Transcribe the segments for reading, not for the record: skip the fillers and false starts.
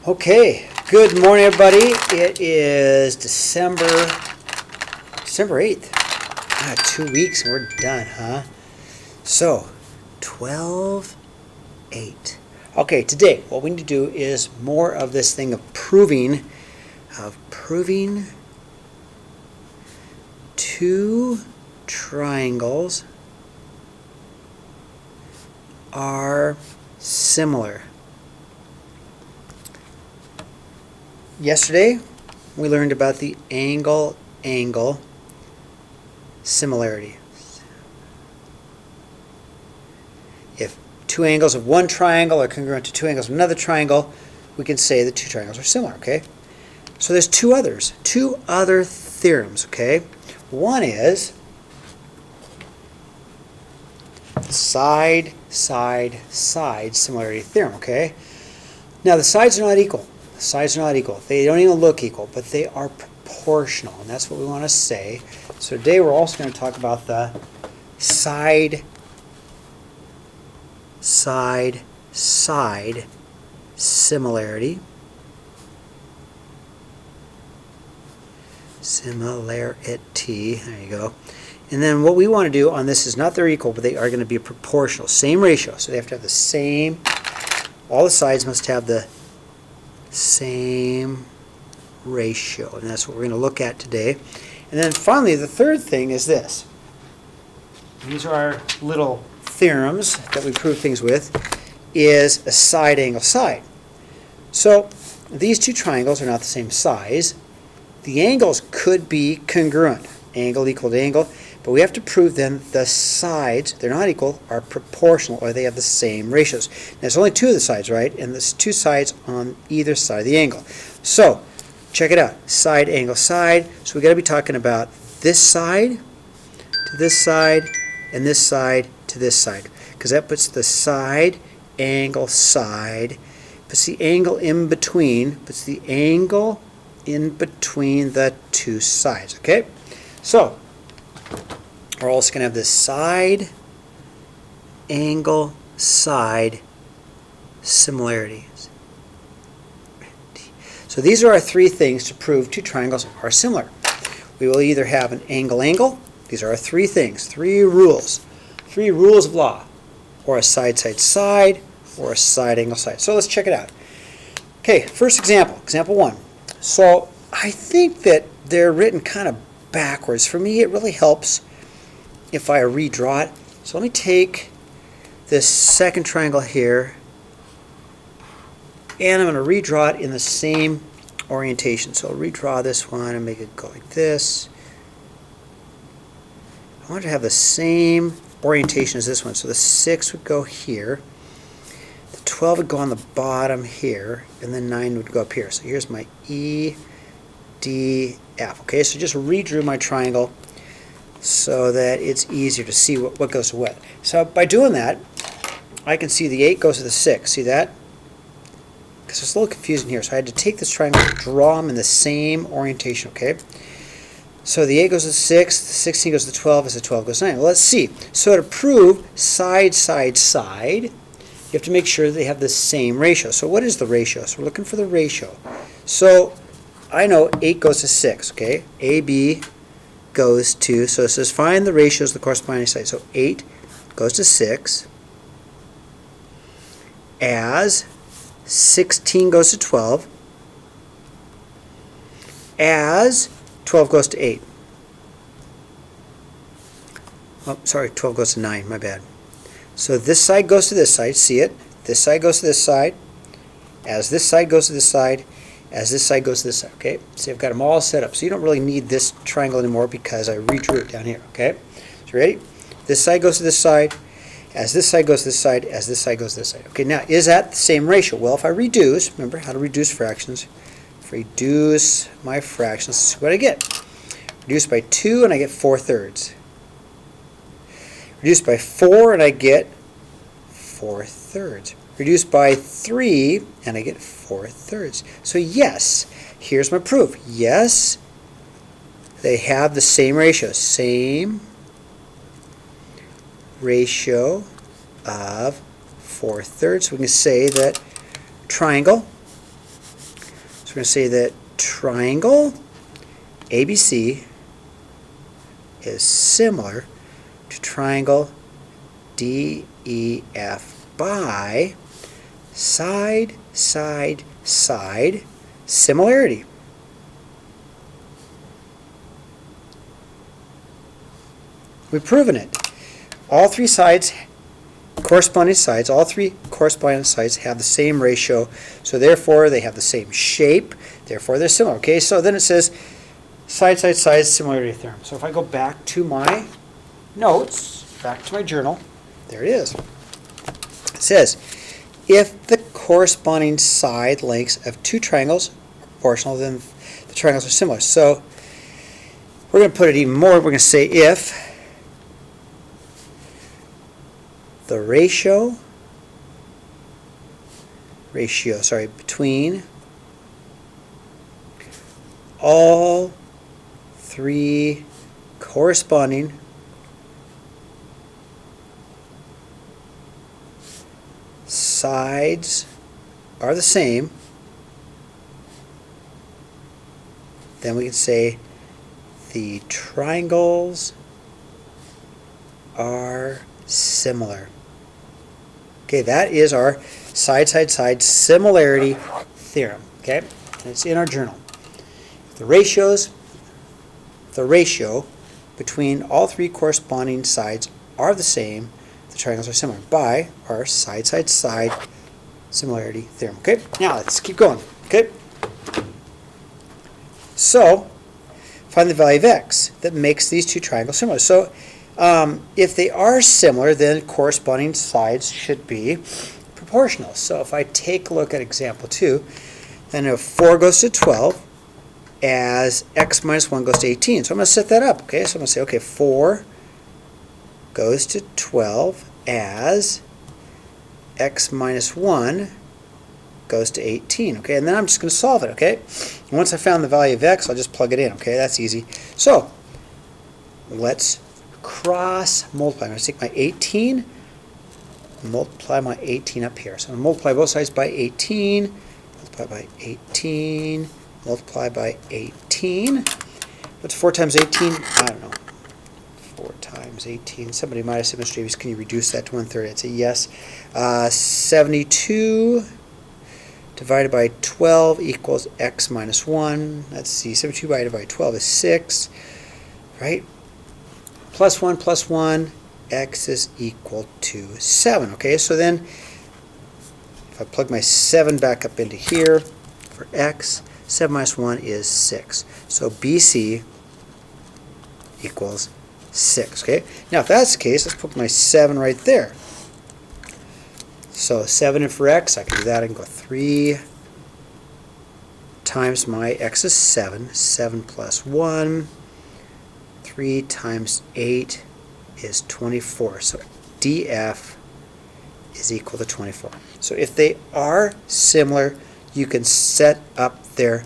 Okay, good morning everybody. It is December 8th. 2 weeks and we're done, huh? So, 12/8. Okay, today what we need to do is more of this thing of proving two triangles are similar. Yesterday, we learned about the angle-angle similarity. If two angles of one triangle are congruent to two angles of another triangle, we can say the two triangles are similar, okay? So there's two other theorems, okay? One is side similarity theorem, okay? Now the sides are not equal. Sides are not equal. They don't even look equal, but they are proportional, and that's what we want to say. So today we're also going to talk about the side similarity. There you go. And then what we want to do on this is not they're equal, but they are going to be proportional, same ratio. So they have to have the same, all the sides must have the same ratio, and that's what we're going to look at today. And then finally, the third thing is this. These are our little theorems that we prove things with, is a side angle side. So these two triangles are not the same size. The angles could be congruent, angle equal to angle, but we have to prove then the sides, they're not equal, are proportional, or they have the same ratios. Now, there's only two of the sides, right? And there's two sides on either side of the angle. So, check it out. Side, angle, side. So we've got to be talking about this side to this side and this side to this side, because that puts the side, angle, side, puts the angle in between, the two sides, okay? So, we're also going to have this side, angle, side similarities. So these are our three things to prove two triangles are similar. We will either have an angle-angle, these are our three things, three rules of law, or a side-side-side, or a side-angle-side. So let's check it out. Okay, first example one. So I think that they're written kind of backwards. For me, it really helps if I redraw it. So let me take this second triangle here, and I'm going to redraw it in the same orientation. So I'll redraw this one and make it go like this. I want to have the same orientation as this one. So the 6 would go here, the 12 would go on the bottom here, and then 9 would go up here. So here's my E, D, F. Okay, so just redrew my triangle so that it's easier to see what goes to what. So by doing that, I can see the 8 goes to the 6. See that? Because it's a little confusing here. So I had to take this triangle and draw them in the same orientation, okay? So the 8 goes to the 6, the 16 goes to the 12, as the 12 goes to 9. Well, let's see. So to prove side, you have to make sure they have the same ratio. So what is the ratio? So we're looking for the ratio. So I know 8 goes to 6, okay? AB goes to, so it says find the ratios of the corresponding sides. So 8 goes to 6 as 16 goes to 12 as 12 goes to 8. Oh, sorry, 12 goes to 9, my bad. So this side goes to this side, see it? This side goes to this side, as this side goes to this side, as this side goes to this side, okay? See, I've got them all set up. So you don't really need this triangle anymore because I redrew it down here, okay? So ready? This side goes to this side, as this side goes to this side, as this side goes to this side. Okay, now, is that the same ratio? Well, if I reduce, remember how to reduce fractions. If I reduce my fractions, this is what I get. Reduce by 2 and I get 4/3. Reduce by 4 and I get 4/3. Reduce by 3 and I get 4/3. So yes, here's my proof. Yes, they have the same ratio. Same ratio of 4/3. So we can say that triangle So we're going to say that triangle ABC is similar to triangle DEF by side, side, side similarity. We've proven it. All three sides, corresponding sides, all three corresponding sides have the same ratio, so therefore they have the same shape, therefore they're similar. Okay, so then it says side, side, side similarity theorem. So if I go back to my notes, back to my journal, there it is. It says, if the corresponding side lengths of two triangles are proportional, then the triangles are similar. So we're going to put it even more. We're going to say if the ratio between all three corresponding sides are the same, then we can say the triangles are similar. Okay, that is our side, side, side similarity theorem. Okay, and it's in our journal. The ratio between all three corresponding sides are the same, the triangles are similar by our side, side, side similarity theorem. Okay, now let's keep going. Okay, so find the value of x that makes these two triangles similar. So if they are similar, then corresponding sides should be proportional. So if I take a look at example 2, then if 4 goes to 12 as x minus 1 goes to 18. So I'm going to set that up. Okay, so I'm going to say, okay, 4 goes to 12 as x minus 1 goes to 18. Okay, and then I'm just going to solve it. Okay, and once I found the value of x, I'll just plug it in. Okay, that's easy. So let's cross multiply. I'm going to take my 18, multiply my 18 up here. So I'm going to multiply both sides by 18, multiply by 18, multiply by 18. What's 4 times 18? I don't know. 4 times 18. Somebody might have said, Mr. Davies, can you reduce that to 1/3? I'd say yes. 72 divided by 12 equals x minus 1. Let's see. 72 divided by 12 is 6. Right? Plus 1, x is equal to 7. Okay, so then if I plug my 7 back up into here for x, 7 minus 1 is 6. So BC equals 6. Okay, now if that's the case, let's put my 7 right there. So 7 in for x, I can do that. I can go 3 times my x is 7. 7 plus 1. 3 times 8 is 24. So DF is equal to 24. So if they are similar, you can set up their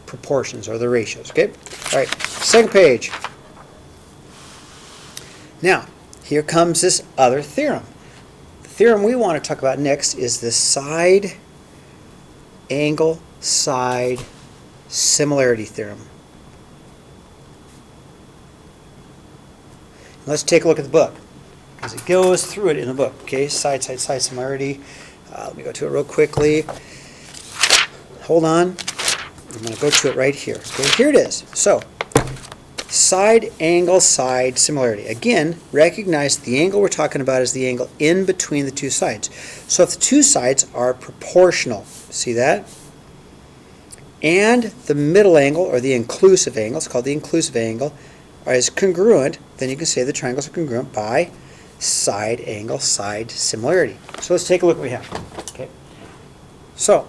proportions or the ratios. Okay? All right, second page. Now, here comes this other theorem. The theorem we want to talk about next is the side angle side similarity theorem. Let's take a look at the book, because it goes through it in the book. Okay, side, side, side similarity. Let me go to it real quickly. Hold on. I'm going to go to it right here. Okay, here it is. So, side angle side similarity. Again, recognize the angle we're talking about is the angle in between the two sides. So if the two sides are proportional, see that? And the middle angle, or the inclusive angle, it's called the inclusive angle, is congruent, then you can say the triangles are congruent by side angle side similarity. So let's take a look what we have. Okay. So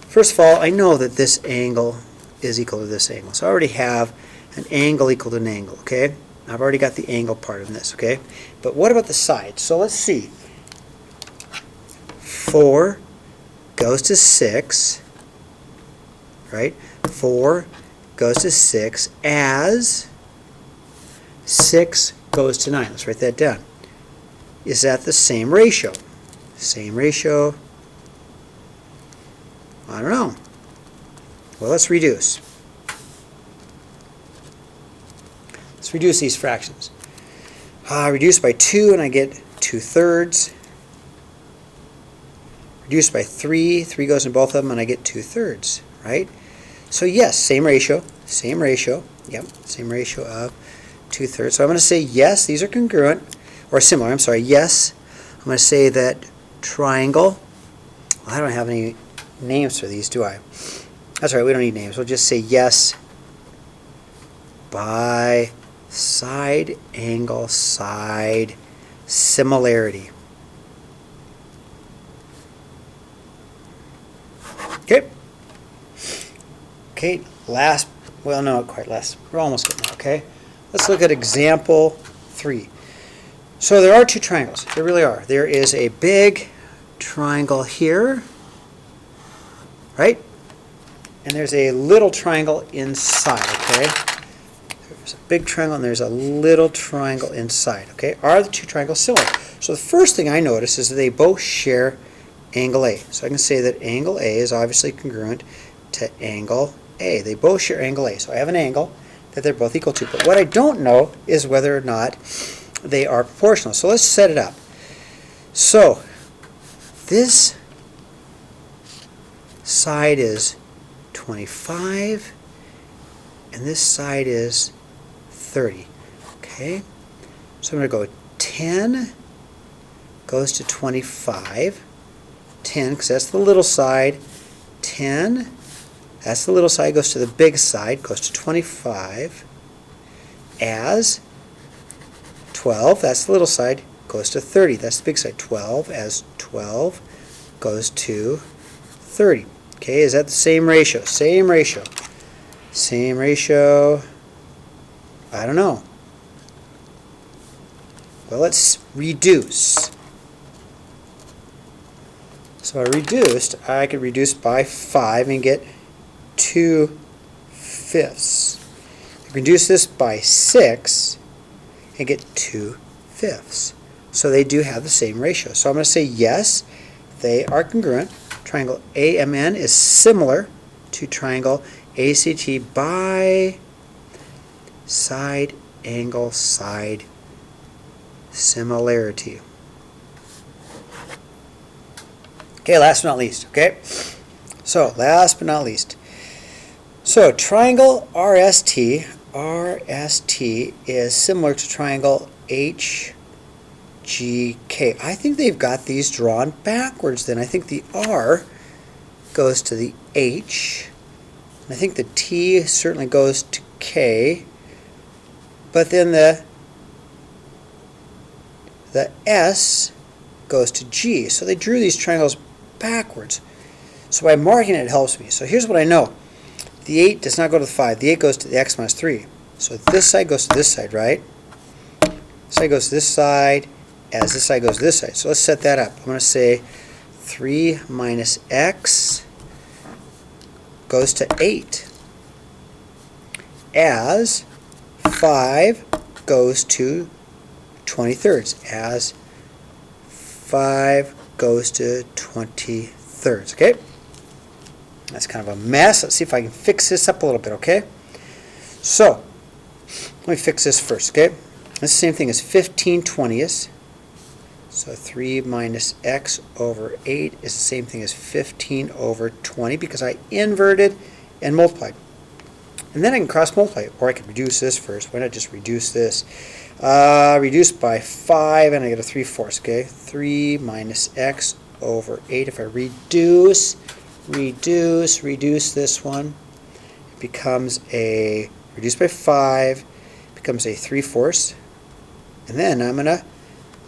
first of all, I know that this angle is equal to this angle. So I already have an angle equal to an angle. Okay. I've already got the angle part of this. Okay. But what about the sides? So let's see. 4 goes to 6. Right. 4 goes to 6 as 6 goes to 9. Let's write that down. Is that the same ratio? Same ratio? I don't know. Well, let's reduce. Let's reduce these fractions. Reduce by 2 and I get 2/3. Reduce by 3. 3 goes in both of them and I get 2/3, right? So yes, same ratio. Yep, same ratio of 2/3. So I'm going to say yes, these are congruent, or similar, I'm sorry, yes. I'm going to say that triangle, well, I don't have any names for these, do I? That's right, we don't need names. We'll just say yes by side, angle, side, similarity. Okay. Okay, last, well, no, not quite last. We're almost getting there, okay? Let's look at example 3. So there are two triangles. There really are. There is a big triangle here, right? And there's a little triangle inside, okay? There's a big triangle and there's a little triangle inside, okay? Are the two triangles similar? So the first thing I notice is that they both share angle A. So I can say that angle A is obviously congruent to angle A. They both share angle A. So I have an angle that they're both equal to. But what I don't know is whether or not they are proportional. So let's set it up. So this side is 25 and this side is 30. Okay? So I'm going to go 10 goes to 25. 10, because that's the little side. 10, that's the little side, goes to the big side, goes to 25. As 12, that's the little side, goes to 30. That's the big side. 12 as 12 goes to 30. Okay, is that the same ratio? Same ratio. Same ratio. I don't know. Well, let's reduce. So I reduced, I could reduce by 5 and get 2/5. I can reduce this by 6 and get 2/5. So they do have the same ratio. So I'm going to say yes, they are congruent. Triangle AMN is similar to triangle ACT by side, angle, side, similarity. Okay, last but not least, okay? So, last but not least. So, triangle RST is similar to triangle HGK. I think they've got these drawn backwards then. I think the R goes to the H. And I think the T certainly goes to K. But then the S goes to G. So they drew these triangles backwards. So by marking it, it helps me. So here's what I know. The 8 does not go to the 5. The 8 goes to the x minus 3. So this side goes to this side, right? This side goes to this side as this side goes to this side. So let's set that up. I'm going to say 3 minus x goes to 8 as 5 goes to 20/3 as 5 goes to 20/3, okay? That's kind of a mess. Let's see if I can fix this up a little bit, okay? So, let me fix this first, okay? It's the same thing as 15/20. So 3 minus x over 8 is the same thing as 15/20 because I inverted and multiplied. And then I can cross multiply, or I can reduce this first. Why not just reduce this? Reduce by 5, and I get a 3/4, okay? 3 minus x over 8. If I reduce this one, it becomes a, reduce by 5, becomes a 3/4. And then I'm going to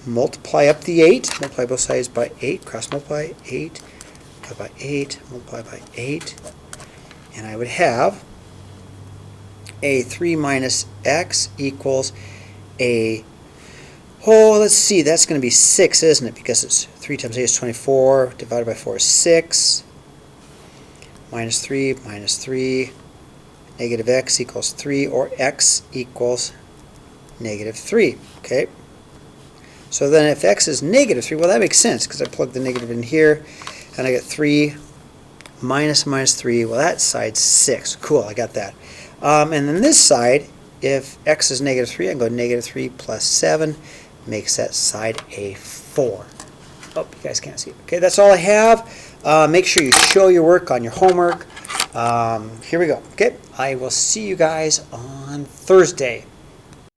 multiply up the 8, multiply both sides by 8, cross multiply 8, multiply by 8, multiply by 8. And I would have a 3 minus x equals a, oh, let's see, that's going to be 6, isn't it? Because it's 3 times 8 is 24, divided by 4 is 6, minus 3, negative x equals 3, or x equals negative 3, okay? So then if x is negative 3, well, that makes sense because I plug the negative in here, and I get 3 minus minus 3, well, that side's 6. Cool, I got that. And then this side, if x is negative 3, I can go negative 3 plus 7, makes that side a 4. Oh, you guys can't see it. Okay, that's all I have. Make sure you show your work on your homework. Here we go. Okay, I will see you guys on Thursday.